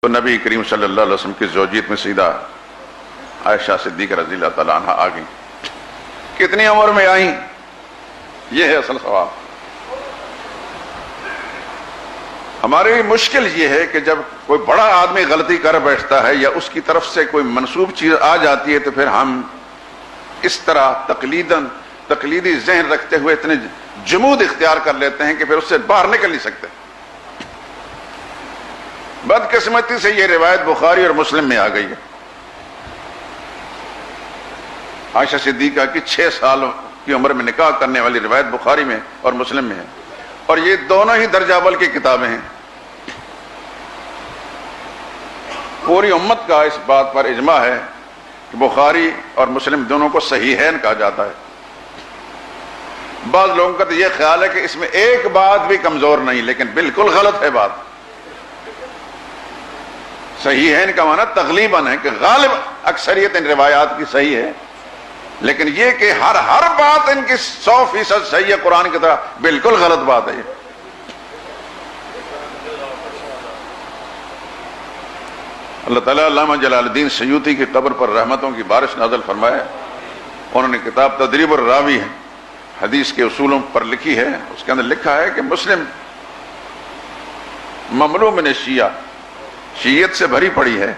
تو نبی کریم صلی اللہ علیہ وسلم کی زوجیت میں سیدھا عائشہ صدیقہ رضی اللہ تعالیٰ عنہ آ گئی. کتنی عمر میں آئیں؟ یہ ہے اصل سوال. ہماری مشکل یہ ہے کہ جب کوئی بڑا آدمی غلطی کر بیٹھتا ہے یا اس کی طرف سے کوئی منسوب چیز آ جاتی ہے تو پھر ہم اس طرح تقلیدی ذہن رکھتے ہوئے اتنے جمود اختیار کر لیتے ہیں کہ پھر اس سے باہر نکل نہیں سکتے. بدقسمتی سے یہ روایت بخاری اور مسلم میں آ گئی ہے. عائشہ صدیقہ کی 6 سال کی عمر میں نکاح کرنے والی روایت بخاری میں اور مسلم میں ہے، اور یہ دونوں ہی درجہ اول کی کتابیں ہیں. پوری امت کا اس بات پر اجماع ہے کہ بخاری اور مسلم دونوں کو صحیحین کہا جاتا ہے. بعض لوگوں کا تو یہ خیال ہے کہ اس میں ایک بات بھی کمزور نہیں، لیکن بالکل غلط ہے بات. صحیحین کا معنی تغلیباً ہے کہ غالب اکثریت ان روایات کی صحیح ہے، لیکن یہ کہ ہر بات ان کی 100% صحیح ہے قرآن کی طرح، بالکل غلط بات ہے. یہ اللہ تعالیٰ علامہ جلال الدین سیوطی کی قبر پر رحمتوں کی بارش نازل فرمائے. انہوں نے کتاب تدریب الراوی ہے حدیث کے اصولوں پر لکھی ہے. اس کے اندر لکھا ہے کہ مسلم مملو من شیعہ، شیعت سے بھری پڑی ہے،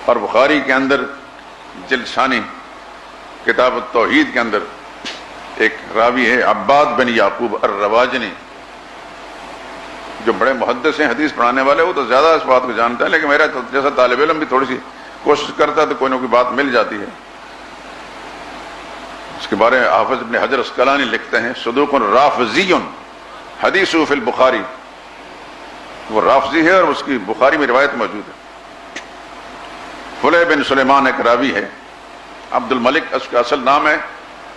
اور بخاری کے اندر جلد ثانی کتاب التوحید کے اندر ایک راوی ہے عباد بن یعقوب الرواجنی، جو بڑے محدث ہیں حدیث پڑھانے والے، وہ تو زیادہ اس بات کو جانتا ہے، لیکن میرا جیسا طالب علم بھی تھوڑی سی کوشش کرتا ہے تو کوئی نہ کوئی بات مل جاتی ہے. اس کے بارے میں حافظ ابن حجر اسقلانی لکھتے ہیں صدوق رافضی حدیث فی البخاری، وہ رافضی ہے اور اس کی بخاری میں روایت موجود ہے. فلیح بن سلیمان ایک راوی ہے، عبد الملک اس کا اصل نام ہے،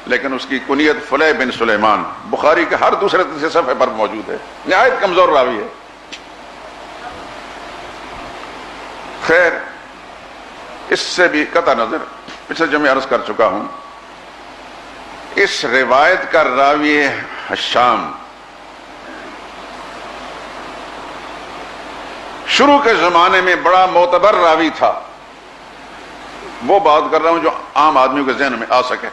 لیکن اس کی کنیت فلیح بن سلیمان، بخاری کے ہر دوسرے تیسرے صفحے پر موجود ہے، نہایت کمزور راوی ہے. خیر، اس سے بھی قطع نظر پچھلے جمعے عرض کر چکا ہوں، اس روایت کا راوی حشام شروع کے زمانے میں بڑا معتبر راوی تھا. وہ بات کر رہا ہوں جو عام آدمیوں کے ذہن میں آ سکے.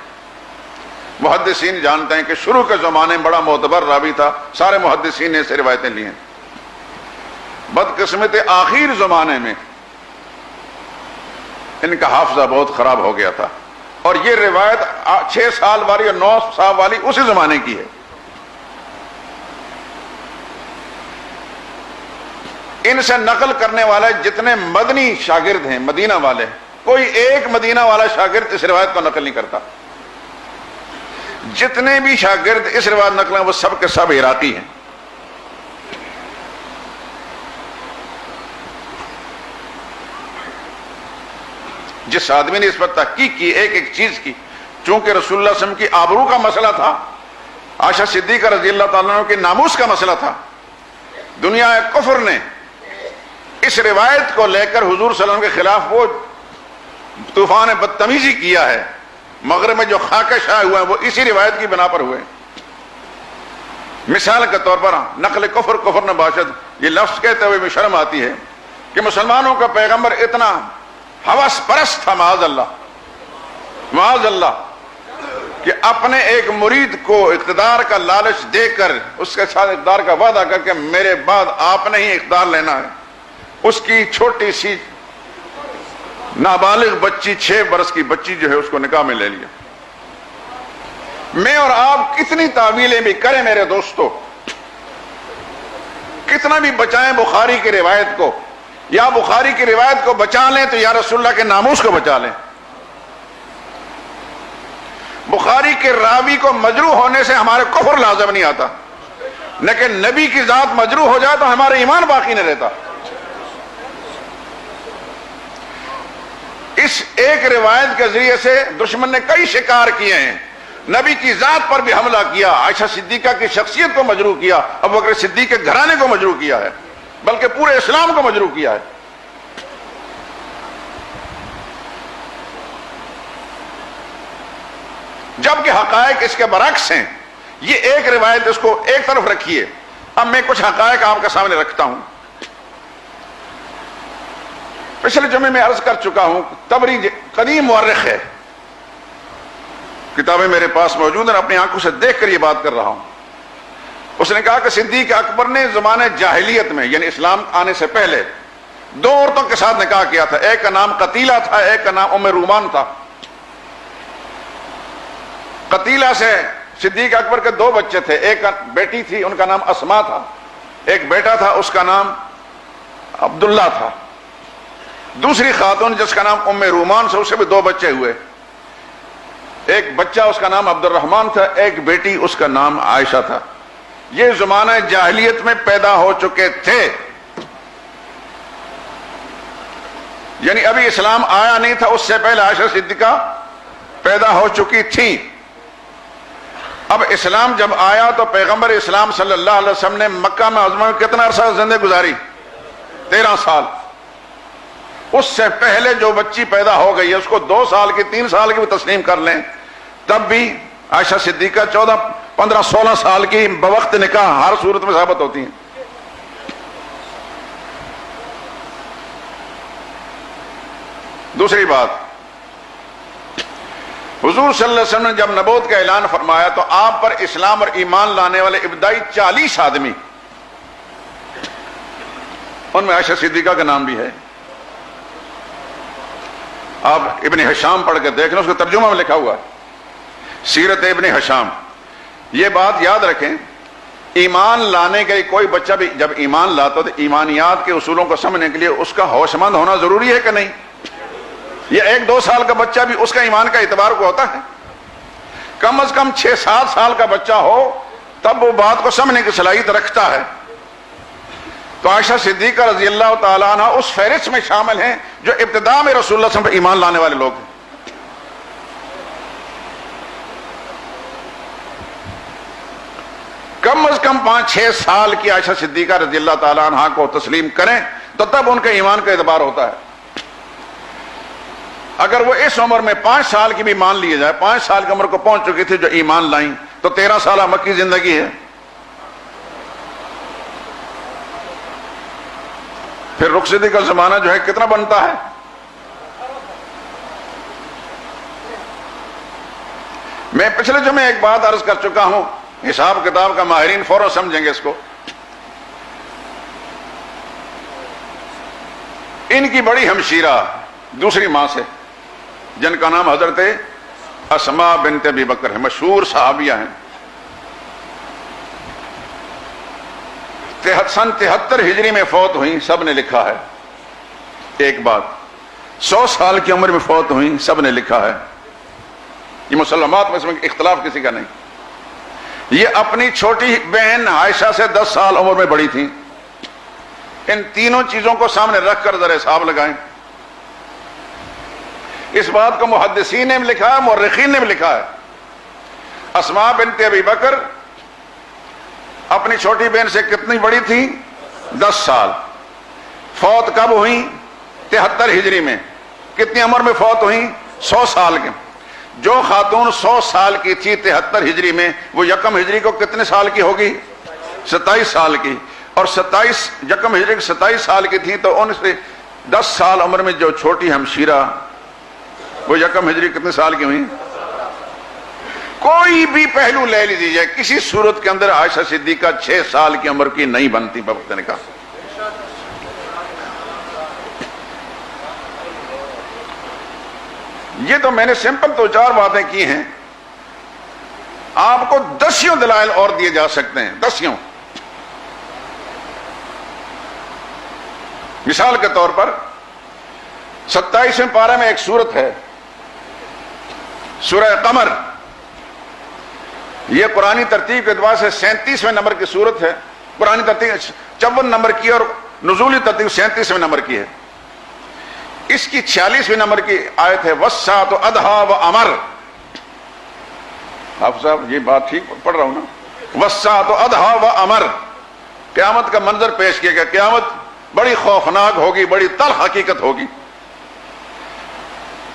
محدثین جانتے ہیں کہ شروع کے زمانے میں بڑا معتبر راوی تھا، سارے محدثین نے اسے روایتیں لی ہیں. بدقسمت آخر زمانے میں ان کا حافظہ بہت خراب ہو گیا تھا، اور یہ روایت 6 سال والی اور 9 سال والی اسی زمانے کی ہے. ان سے نقل کرنے والے جتنے مدنی شاگرد ہیں، مدینہ والے، کوئی ایک مدینہ والا شاگرد اس روایت کو نقل نہیں کرتا. جتنے بھی شاگرد اس روایت نقل ہیں وہ سب کے سب عراقی ہیں. جس آدمی نے اس پر تحقیق کی ایک ایک چیز کی، چونکہ رسول اللہ صلی اللہ علیہ وسلم کی آبرو کا مسئلہ تھا، عائشہ صدیقہ رضی اللہ تعالیٰ عنہ کے ناموس کا مسئلہ تھا، دنیا کفر نے اس روایت کو لے کر حضور صلی اللہ علیہ وسلم کے خلاف وہ طوفان بدتمیزی کیا ہے. مغرب میں جو خاکہ شائع ہوئے ہیں وہ اسی روایت کی بنا پر ہوئے. مثال کے طور پر نقل کفر، کفر نباشد، یہ لفظ کہتے ہوئے بھی شرم آتی ہے کہ مسلمانوں کا پیغمبر اتنا ہوس پرست تھا، معاذ اللہ، کہ اپنے ایک مرید کو اقتدار کا لالچ دے کر اس کے ساتھ اقتدار کا وعدہ کر کے میرے بعد آپ نے ہی اقتدار لینا ہے، اس کی چھوٹی سی نابالغ بچی 6 برس کی بچی جو ہے اس کو نکاح میں لے لیا. میں اور آپ کتنی تعویلیں بھی کریں میرے دوستو، کتنا بھی بچائیں بخاری کی روایت کو، یا بخاری کی روایت کو بچا لیں تو یا رسول اللہ کے ناموس کو بچا لیں. بخاری کے راوی کو مجروح ہونے سے ہمارے کفر لازم نہیں آتا، لیکن نبی کی ذات مجروح ہو جائے تو ہمارا ایمان باقی نہیں رہتا. اس ایک روایت کے ذریعے سے دشمن نے کئی شکار کیے ہیں. نبی کی ذات پر بھی حملہ کیا، عائشہ صدیقہ کی شخصیت کو مجروح کیا، ابوبکر صدیق کے گھرانے کو مجروح کیا ہے، بلکہ پورے اسلام کو مجروح کیا ہے. جبکہ حقائق اس کے برعکس ہیں. یہ ایک روایت اس کو ایک طرف رکھیے. اب میں کچھ حقائق آپ کے سامنے رکھتا ہوں. پچھلے جمعے میں عرض کر چکا ہوں، طبری قدیم مورخ ہے، کتابیں میرے پاس موجود ہیں، اپنی آنکھوں سے دیکھ کر یہ بات کر رہا ہوں۔ اس نے کہا کہ صدیق اکبر نے زمانے جاہلیت میں، یعنی اسلام آنے سے پہلے، 2 عورتوں کے ساتھ نکاح کیا تھا، ایک کا نام قتیلہ تھا، ایک کا نام ام رومان تھا۔ قتیلہ سے صدیق اکبر کے 2 بچے تھے، ایک بیٹی تھی، ان کا نام اسما تھا، ایک بیٹا تھا، اس کا نام عبداللہ تھا۔ دوسری خاتون جس کا نام ام رومان سے، اس سے بھی 2 بچے ہوئے، ایک بچہ اس کا نام عبد الرحمن تھا، ایک بیٹی اس کا نام عائشہ تھا۔ یہ زمانہ جاہلیت میں پیدا ہو چکے تھے، یعنی ابھی اسلام آیا نہیں تھا، اس سے پہلے عائشہ صدیقہ پیدا ہو چکی تھی۔ اب اسلام جب آیا تو پیغمبر اسلام صلی اللہ علیہ وسلم نے مکہ میں معظمہ میں کتنا عرصہ زندگی گزاری؟ 13 سال۔ اس سے پہلے جو بچی پیدا ہو گئی ہے اس کو 2 سال کی 3 سال کی بھی تسلیم کر لیں، تب بھی عائشہ صدیقہ 14 15 16 سال کی بوقت نکاح ہر صورت میں ثابت ہوتی ہیں۔ دوسری بات، حضور صلی اللہ علیہ وسلم نے جب نبوت کا اعلان فرمایا تو آپ پر اسلام اور ایمان لانے والے ابتدائی 40 آدمی، ان میں عائشہ صدیقہ کا نام بھی ہے۔ آپ ابن ہشام پڑھ کے دیکھ لیں، اس کا ترجمہ میں لکھا ہوا ہے، سیرت ابن ہشام۔ یہ بات یاد رکھیں، ایمان لانے کے لیے کوئی بچہ بھی جب ایمان لاتا تو ایمانیات کے اصولوں کو سمجھنے کے لیے اس کا ہوش مند ہونا ضروری ہے کہ نہیں؟ یہ 1-2 سال کا بچہ بھی اس کا ایمان کا اعتبار کو ہوتا ہے، کم از کم 6-7 سال کا بچہ ہو تب وہ بات کو سمجھنے کی صلاحیت رکھتا ہے۔ تو عائشہ صدیقہ رضی اللہ تعالیٰ عنہ اس فہرست میں شامل ہیں جو ابتدا میں رسول اللہ صلی اللہ علیہ وسلم پر ایمان لانے والے لوگ ہیں۔ کم از کم 5-6 سال کی عائشہ صدیقہ رضی اللہ تعالیٰ عنہ کو تسلیم کریں تو تب ان کے ایمان کا اعتبار ہوتا ہے۔ اگر وہ اس عمر میں 5 سال کی بھی مان لیے جائے، 5 سال کی عمر کو پہنچ چکی تھی جو ایمان لائیں، تو 13 سالہ مکی زندگی ہے۔ پھر رخصتی کا زمانہ جو ہے کتنا بنتا ہے؟ میں پچھلے جمعے ایک بات عرض کر چکا ہوں، حساب کتاب کا ماہرین فوراً سمجھیں گے اس کو۔ ان کی بڑی ہمشیرہ دوسری ماں سے، جن کا نام حضرت اسماء بنت ابی بکر ہے، مشہور صحابیہ ہیں، سن 73 ہجری میں فوت ہوئیں، سب نے لکھا ہے۔ ایک بات، 100 سال کی عمر میں فوت ہوئیں، سب نے لکھا ہے۔ یہ مسلمات میں اس میں اختلاف کسی کا نہیں۔ یہ اپنی چھوٹی بہن عائشہ سے 10 سال عمر میں بڑی تھیں۔ ان تینوں چیزوں کو سامنے رکھ کر ذرا حساب لگائیں۔ اس بات کو محدثین نے بھی لکھا ہے، مورخین نے بھی لکھا ہے۔ اسماء بنت ابی بکر اپنی چھوٹی بہن سے کتنی بڑی تھی؟ 10 سال۔ فوت کب ہوئی؟ 73 ہجری میں۔ کتنی عمر میں فوت ہوئی؟ 100 سال کے۔ جو خاتون 100 سال کی تھی 73 ہجری میں، وہ یکم ہجری کو کتنے سال کی ہوگی؟ 27 سال کی۔ اور 27 یکم ہجری کی 27 سال کی تھی تو ان سے 10 سال عمر میں جو چھوٹی ہمشیرہ، وہ یکم ہجری کتنے سال کی ہوئی؟ کوئی بھی پہلو لے لیجیے، کسی صورت کے اندر عائشہ صدیقہ 6 سال کی عمر کی نہیں بنتی بوقت نکاح۔ یہ تو میں نے سمپل 2-4 باتیں کی ہیں، آپ کو 10 دلائل اور دیے جا سکتے ہیں، 10۔ مثال کے طور پر 27ویں پارے میں ایک سورت ہے، سورہ قمر۔ یہ قرآنی ترتیب کے اعتبار سے 37ویں نمبر کی سورت ہے۔ قرآنی ترتیب 54 نمبر کی اور نزولی ترتیب 37ویں نمبر کی ہے۔ اس کی 46ویں نمبر کی آیت ہے، وَالسَّاعَةُ أَدْهَىٰ وَأَمَرَ۔ آپ صاحب یہ بات ٹھیک پڑھ رہا ہوں نا؟ وَالسَّاعَةُ أَدْهَىٰ وَأَمَرَ۔ قیامت کا منظر پیش کیا گیا، قیامت بڑی خوفناک ہوگی، بڑی تلخ حقیقت ہوگی۔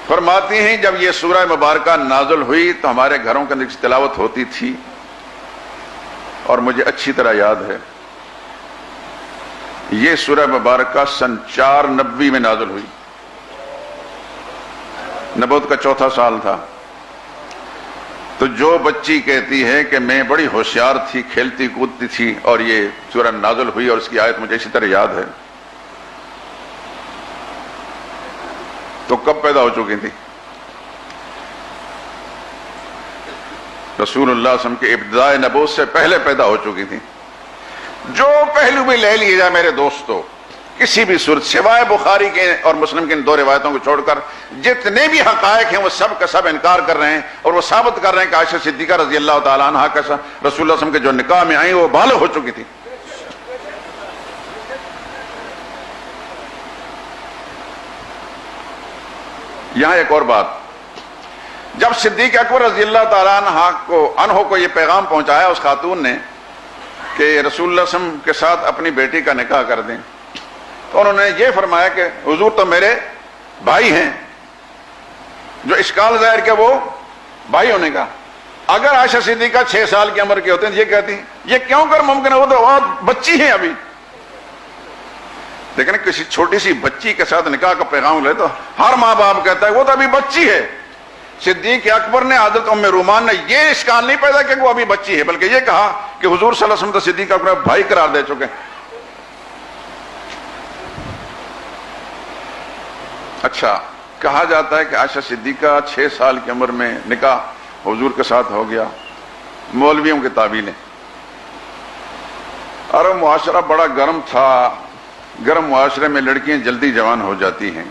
فرماتی ہیں جب یہ سورہ مبارکہ نازل ہوئی تو ہمارے گھروں کے اندر تلاوت ہوتی تھی، اور مجھے اچھی طرح یاد ہے یہ سورہ مبارکہ سن 490 میں نازل ہوئی۔ نبوت کا 4تھا سال تھا. تو جو بچی کہتی ہے کہ میں بڑی ہوشیار تھی، کھیلتی کودتی تھی، اور یہ سورہ نازل ہوئی اور اس کی آیت مجھے اسی طرح یاد ہے، تو کب پیدا ہو چکی تھی؟ رسول اللہ صلی اللہ علیہ وسلم کے ابتداء نبوت سے پہلے پیدا ہو چکی تھی. جو پہلو بھی لے لیے جائے میرے دوستو، کسی بھی صورت سوائے بخاری کے اور مسلم کی ان 2 روایتوں کو چھوڑ کر جتنے بھی حقائق ہیں وہ سب کا سب انکار کر رہے ہیں، اور وہ ثابت کر رہے ہیں کہ عائشہ صدیقہ رضی اللہ تعالیٰ عنہا کا رسول اللہ صلی اللہ علیہ وسلم کے جو نکاح میں آئیں وہ بالغ ہو چکی تھی. یہاں ایک اور بات، جب صدیق اکبر رضی اللہ تعالیٰ عنہ کو یہ پیغام پہنچایا اس خاتون نے کہ رسول اللہ صلی اللہ علیہ وسلم کے ساتھ اپنی بیٹی کا نکاح کر دیں، تو انہوں نے یہ فرمایا کہ حضور تو میرے بھائی ہیں. جو اشکال ظاہر کہ وہ بھائی ہونے کا، اگر عائشہ صدیقہ 6 سال کی عمر کے ہوتے ہیں یہ کہتی ہیں یہ کیوں کر ممکن ہے، وہ تو بہت بچی ہیں ابھی. لیکن کسی چھوٹی سی بچی کے ساتھ نکاح کا پیغام لے تو ہر ماں باپ کہتا ہے وہ تو ابھی بچی ہے. صدیق اکبر نے حضرت ام رومان نے یہ اشکال نہیں پیدا کہ وہ ابھی بچی ہے، بلکہ یہ کہا کہ حضور صلی اللہ علیہ وسلم تو صدیق اکبر بھائی قرار دے چکے. اچھا، کہا جاتا ہے کہ عائشہ صدیقہ 6 سال کی عمر میں نکاح حضور کے ساتھ ہو گیا. مولویوں کی تعبیریں. عرب معاشرہ بڑا گرم تھا، گرم معاشرے میں لڑکیاں جلدی جوان ہو جاتی ہیں.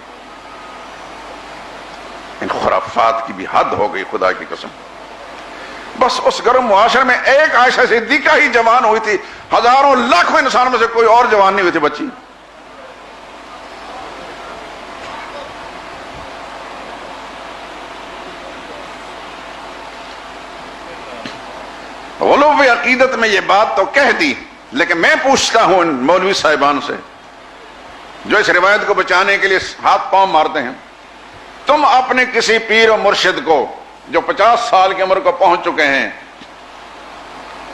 ان خرافات کی بھی حد ہو گئی خدا کی قسم. بس اس گرم معاشرے میں ایک عائشہ صدیقہ ہی جوان ہوئی تھی، ہزاروں لاکھوں انسانوں میں سے کوئی اور جوان نہیں ہوئی تھی بچی. غلو عقیدت میں یہ بات تو کہہ دی، لیکن میں پوچھتا ہوں ان مولوی صاحبان سے جو اس روایت کو بچانے کے لیے ہاتھ پاؤں مارتے ہیں، تم اپنے کسی پیر و مرشد کو جو 50 سال کی عمر کو پہنچ چکے ہیں،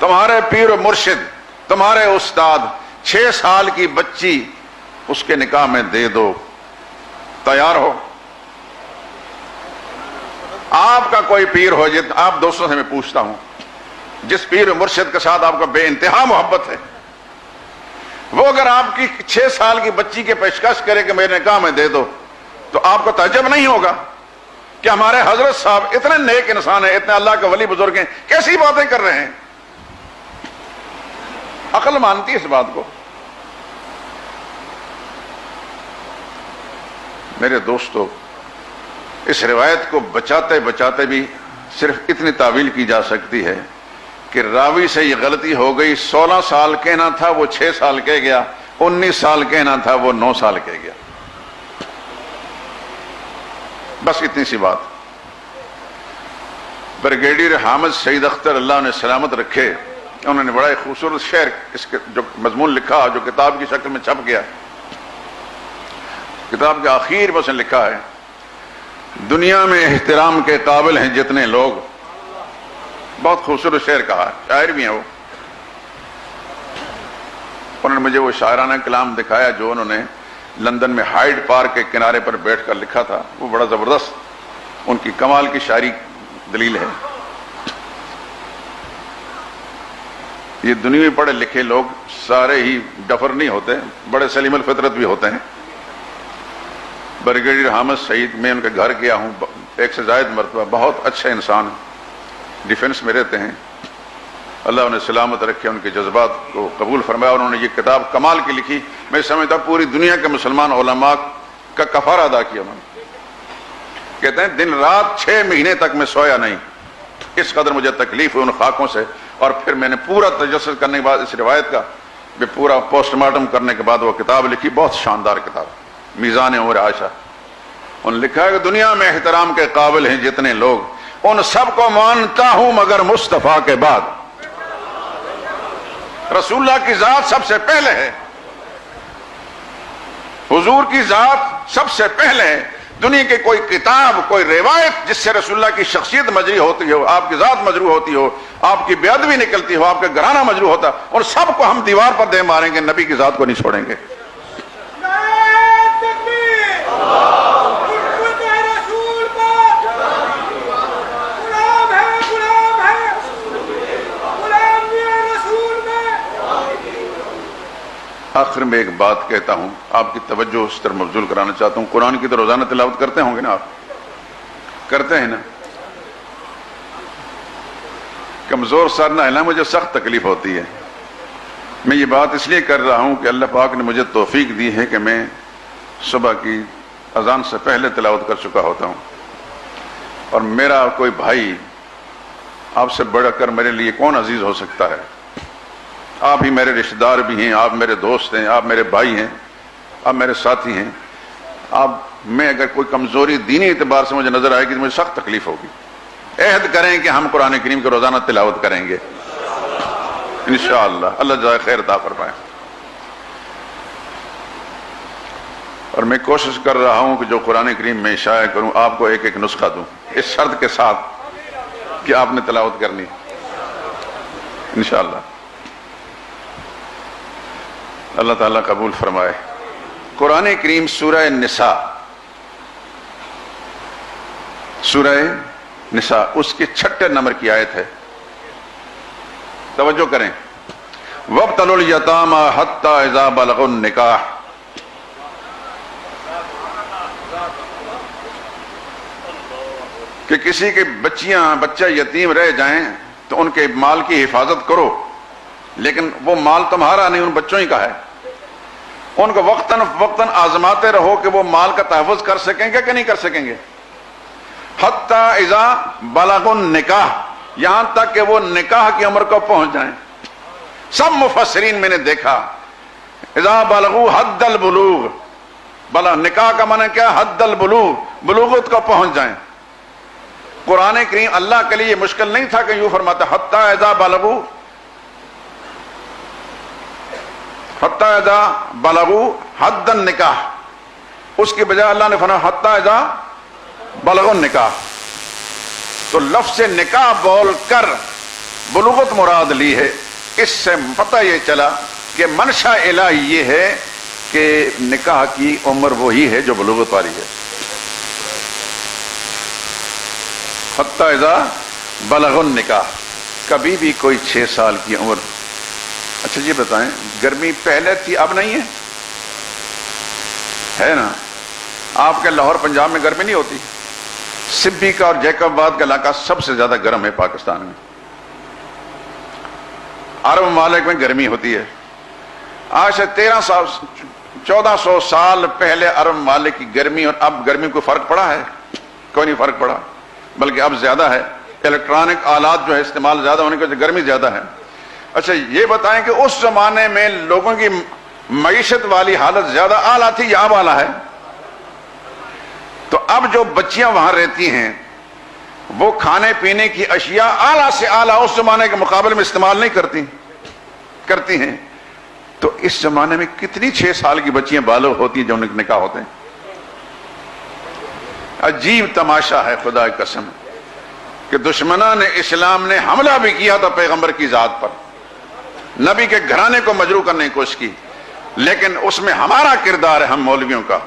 تمہارے پیر و مرشد، تمہارے استاد 6 سال کی بچی اس کے نکاح میں دے دو، تیار ہو؟ آپ کا کوئی پیر ہو، آپ دوستوں سے میں پوچھتا ہوں، جس پیر و مرشد کے ساتھ آپ کا بے انتہا محبت ہے، وہ اگر آپ کی 6 سال کی بچی کے پیشکش کرے کہ میرے نکاح میں دے دو، تو آپ کو تعجب نہیں ہوگا کہ ہمارے حضرت صاحب اتنے نیک انسان ہیں، اتنے اللہ کے ولی بزرگ ہیں، کیسی باتیں کر رہے ہیں؟ عقل مانتی ہے اس بات کو؟ میرے دوستو، اس روایت کو بچاتے بچاتے بھی صرف اتنی تعویل کی جا سکتی ہے کہ راوی سے یہ غلطی ہو گئی، 16 سال کہنا تھا وہ 6 سال کہہ گیا، 19 سال کہنا تھا وہ 9 سال کہہ گیا. بس اتنی سی بات. بریگیڈیئر حامد سعید اختر اللہ نے سلامت رکھے، انہوں نے بڑا ایک خوبصورت شعر اس کے جو مضمون لکھا، جو کتاب کی شکل میں چھپ گیا. کتاب کے آخر میں اس نے لکھا ہے، دنیا میں احترام کے قابل ہیں جتنے لوگ. بہت خوبصورت شعر کہا، شاعر بھی ہیں وہ. انہوں نے مجھے وہ شاعرانہ کلام دکھایا جو انہوں نے لندن میں ہائیڈ پارک کے کنارے پر بیٹھ کر لکھا تھا. وہ بڑا زبردست ان کی کمال کی شاعری دلیل ہے. یہ دنیا میں پڑھے لکھے لوگ سارے ہی ڈفر نہیں ہوتے، بڑے سلیم الفطرت بھی ہوتے ہیں. بریگیڈیئر حامد سعید، میں ان کے گھر گیا ہوں 1 سے زائد مرتبہ، بہت اچھے انسان، ڈیفنس میں رہتے ہیں. اللہ انہیں سلامت رکھے، ان کے جذبات کو قبول فرمایا. انہوں نے یہ کتاب کمال کی لکھی، میں سمجھتا پوری دنیا کے مسلمان علماء کا کفارہ ادا کیا. کہتے ہیں دن رات 6 مہینے تک میں سویا نہیں، اس قدر مجھے تکلیف ہوئی ان خاکوں سے. اور پھر میں نے پورا تجسس کرنے کے بعد اس روایت کا بھی پورا پوسٹ مارٹم کرنے کے بعد وہ کتاب لکھی، بہت شاندار کتاب، میزان عمر عائشہ. انہوں نے لکھا ہے کہ دنیا میں احترام کے قابل ہیں جتنے لوگ، ان سب کو مانتا ہوں مگر مصطفیٰ کے بعد. رسول اللہ کی ذات سب سے پہلے ہے، حضور کی ذات سب سے پہلے ہے. دنیا کی کوئی کتاب، کوئی روایت جس سے رسول اللہ کی شخصیت مجروح ہوتی ہو، آپ کی ذات مجروح ہوتی ہو، آپ کی بے ادبی نکلتی ہو، آپ کا گھرانہ مجروح ہوتا، اور سب کو ہم دیوار پر دے ماریں گے، نبی کی ذات کو نہیں چھوڑیں گے. آخر میں ایک بات کہتا ہوں، آپ کی توجہ اس طرح مبذول کرانا چاہتا ہوں۔ قرآن کی تو روزانہ تلاوت کرتے ہوں گے نا، آپ کرتے ہیں نا؟ کمزور سر نہ ہلا، مجھے سخت تکلیف ہوتی ہے۔ میں یہ بات اس لیے کر رہا ہوں کہ اللہ پاک نے مجھے توفیق دی ہے کہ میں صبح کی اذان سے پہلے تلاوت کر چکا ہوتا ہوں، اور میرا کوئی بھائی آپ سے بڑھ کر میرے لیے کون عزیز ہو سکتا ہے؟ آپ ہی میرے رشتہ دار بھی ہیں، آپ میرے دوست ہیں، آپ میرے بھائی ہیں، آپ میرے ساتھی ہیں۔ میں اگر کوئی کمزوری دینی اعتبار سے مجھے نظر آئے گی تو مجھے سخت تکلیف ہوگی۔ عہد کریں کہ ہم قرآن کریم کو روزانہ تلاوت کریں گے انشاءاللہ، اللہ جزائے خیر عطا فرمائے۔ اور میں کوشش کر رہا ہوں کہ جو قرآن کریم میں شائع کروں آپ کو ایک ایک نسخہ دوں، اس شرط کے ساتھ کہ آپ نے تلاوت کرنی انشاءاللہ۔ اللہ تعالیٰ قبول فرمائے۔ قرآن کریم سورہ نساء، سورہ نساء اس کے 6 نمبر کی آیت ہے، توجہ کریں۔ وَابْتَلُوا الْيَتَامَى حَتَّى إِذَا بَلَغُوا النِّكَاحَ، کہ کسی کے بچہ یتیم رہ جائیں تو ان کے مال کی حفاظت کرو، لیکن وہ مال تمہارا نہیں، ان بچوں ہی کا ہے۔ ان کو وقتاً آزماتے رہو کہ وہ مال کا تحفظ کر سکیں گے کہ نہیں کر سکیں گے۔ حتیٰ اذا بلغوا النکاح، یہاں تک کہ وہ نکاح کی عمر کو پہنچ جائیں۔ سب مفسرین میں نے دیکھا اذا بلغوا حد البلوغ، نکاح کا معنی کیا؟ حد البلوغ، بلوغت کو پہنچ جائیں۔ قرآن کریم اللہ کے لیے یہ مشکل نہیں تھا کہ یوں فرماتا حتیٰ اذا بلغوا، حتیٰ اذا بلغوا حد النکاح، اس کی بجائے اللہ نے فرمایا حتیٰ اذا بلغوا النکاح۔ تو لفظ نکاح بول کر بلوغت مراد لی ہے۔ اس سے پتہ یہ چلا کہ منشا الہی یہ ہے کہ نکاح کی عمر وہی ہے جو بلوغت والی ہے۔ حتیٰ اذا بلغوا النکاح، کبھی بھی کوئی 6 سال کی عمر۔ اچھا یہ بتائیں، گرمی پہلے تھی اب نہیں ہے نا؟ آپ کے لاہور پنجاب میں گرمی نہیں ہوتی؟ سبی کا اور جیکب آباد کا علاقہ سب سے زیادہ گرم ہے پاکستان میں۔ عرب ممالک میں گرمی ہوتی ہے۔ آج سے 1400 سال پہلے عرب ممالک کی گرمی اور اب گرمی کو فرق پڑا ہے؟ کوئی نہیں فرق پڑا، بلکہ اب زیادہ ہے۔ الیکٹرانک آلات جو ہے استعمال زیادہ ہونے کی وجہ سے گرمی زیادہ ہے۔ اچھا یہ بتائیں کہ اس زمانے میں لوگوں کی معیشت والی حالت زیادہ اعلیٰ تھی یا اب اعلیٰ ہے؟ تو اب جو بچیاں وہاں رہتی ہیں وہ کھانے پینے کی اشیاء اعلیٰ سے اعلیٰ اس زمانے کے مقابلے میں استعمال نہیں کرتی ہیں۔ تو اس زمانے میں کتنی 6 سال کی بچیاں بالغ ہوتی ہیں جو ان کے نکاح ہوتے ہیں؟ عجیب تماشا ہے خدا کی قسم کہ دشمنان اسلام نے حملہ بھی کیا تھا پیغمبر کی ذات پر، نبی کے گھرانے کو مجروح کرنے کی کوشش کی، لیکن اس میں ہمارا کردار ہے ہم مولویوں کا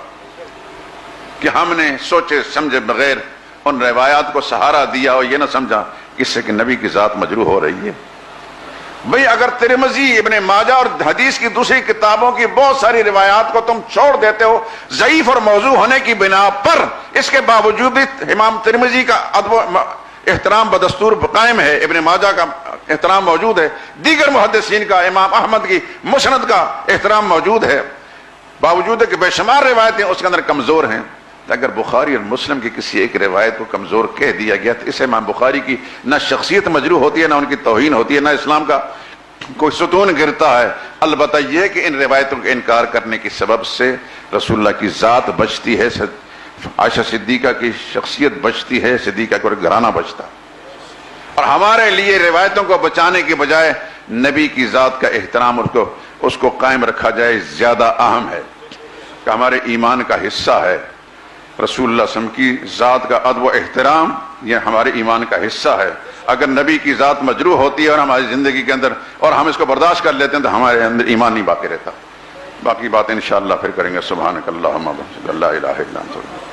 کہ ہم نے سوچے سمجھے بغیر ان روایات کو سہارا دیا اور یہ نہ سمجھا کس سے کہ نبی کی ذات مجروح ہو رہی ہے۔ بھئی اگر ترمذی، ابن ماجہ اور حدیث کی دوسری کتابوں کی بہت ساری روایات کو تم چھوڑ دیتے ہو ضعیف اور موضوع ہونے کی بنا پر، اس کے باوجود بھی امام ترمذی کا ادب و احترام بدستور قائم ہے، ابن ماجہ کا احترام موجود ہے، دیگر محدثین کا، امام احمد کی مسند کا احترام موجود ہے، باوجود کہ بے شمار روایتیں اس کے اندر کمزور ہیں۔ اگر بخاری اور مسلم کی کسی ایک روایت کو کمزور کہہ دیا گیا تو اسے امام بخاری کی نہ شخصیت مجروح ہوتی ہے، نہ ان کی توہین ہوتی ہے، نہ اسلام کا کوئی ستون گرتا ہے۔ البتہ یہ کہ ان روایتوں کا انکار کرنے کی سبب سے رسول اللہ کی ذات بچتی ہے، عائشہ صدیقہ کی شخصیت بچتی ہے، صدیقہ کا گھرانہ بچتا ہے۔ اور ہمارے لیے روایتوں کو بچانے کے بجائے نبی کی ذات کا احترام اس کو قائم رکھا جائے زیادہ اہم ہے، کہ ہمارے ایمان کا حصہ ہے۔ رسول اللہ صلی اللہ علیہ وسلم کی ذات کا ادب و احترام یہ ہمارے ایمان کا حصہ ہے۔ اگر نبی کی ذات مجروح ہوتی ہے اور ہماری زندگی کے اندر اور ہم اس کو برداشت کر لیتے ہیں تو ہمارے اندر ایمان نہیں باقی رہتا۔ باقی باتیں انشاءاللہ پھر کریں گے۔ سبحانک اللہم و بحمدک، لا الہ الا انت۔